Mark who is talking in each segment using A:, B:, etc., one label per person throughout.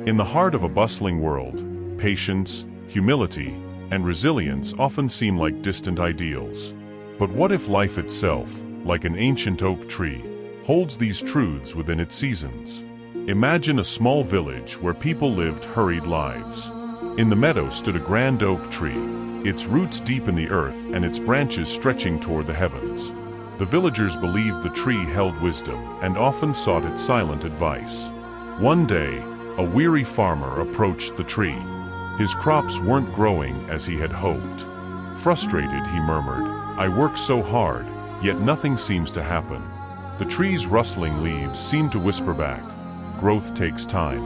A: In the heart of a bustling world, patience, humility, and resilience often seem like distant ideals. But what if life itself, like an ancient oak tree, holds these truths within its seasons? Imagine a small village where people lived hurried lives. In the meadow stood a grand oak tree, its roots deep in the earth and its branches stretching toward the heavens. The villagers believed the tree held wisdom and often sought its silent advice. One day, a weary farmer approached the tree. His crops weren't growing as he had hoped. Frustrated, he murmured, "I work so hard, yet nothing seems to happen." The tree's rustling leaves seemed to whisper back, "Growth takes time.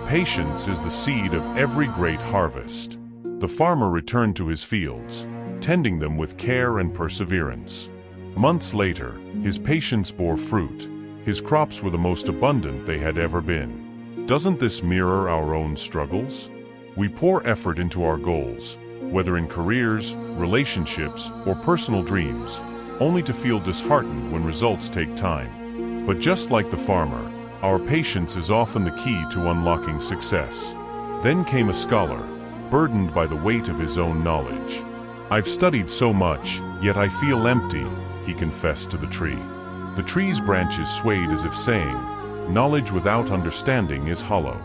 A: Patience is the seed of every great harvest." The farmer returned to his fields, tending them with care and perseverance. Months later, his patience bore fruit. His crops were the most abundant they had ever been. Doesn't this mirror our own struggles? We pour effort into our goals, whether in careers, relationships, or personal dreams, only to feel disheartened when results take time. But just like the farmer, our patience is often the key to unlocking success. Then came a scholar, burdened by the weight of his own knowledge. "I've studied so much, yet I feel empty," he confessed to the tree. The tree's branches swayed as if saying, "Knowledge without understanding is hollow.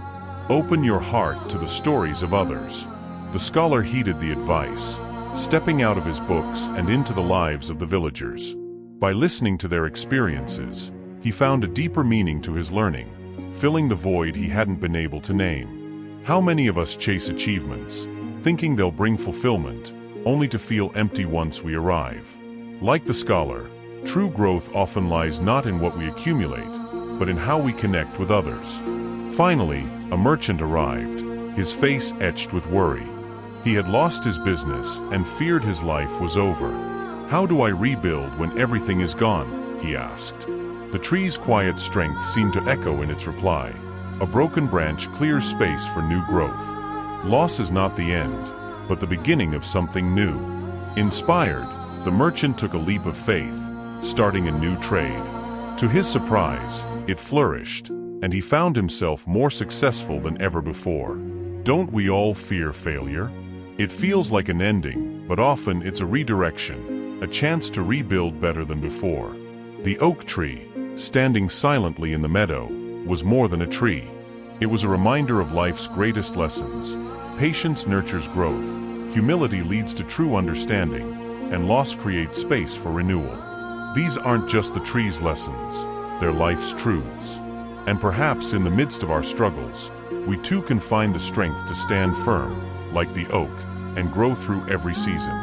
A: Open your heart to the stories of others." The scholar heeded the advice, stepping out of his books and into the lives of the villagers. By listening to their experiences, he found a deeper meaning to his learning, filling the void he hadn't been able to name. How many of us chase achievements, thinking they'll bring fulfillment, only to feel empty once we arrive? Like the scholar, true growth often lies not in what we accumulate, but in how we connect with others. Finally, a merchant arrived, his face etched with worry. He had lost his business and feared his life was over. "How do I rebuild when everything is gone?" he asked. The tree's quiet strength seemed to echo in its reply. "A broken branch clears space for new growth. Loss is not the end, but the beginning of something new." Inspired, the merchant took a leap of faith, starting a new trade. To his surprise, it flourished, and he found himself more successful than ever before. Don't we all fear failure? It feels like an ending, but often it's a redirection, a chance to rebuild better than before. The oak tree, standing silently in the meadow, was more than a tree. It was a reminder of life's greatest lessons. Patience nurtures growth, humility leads to true understanding, and loss creates space for renewal. These aren't just the tree's lessons, they're life's truths. And perhaps in the midst of our struggles, we too can find the strength to stand firm, like the oak, and grow through every season.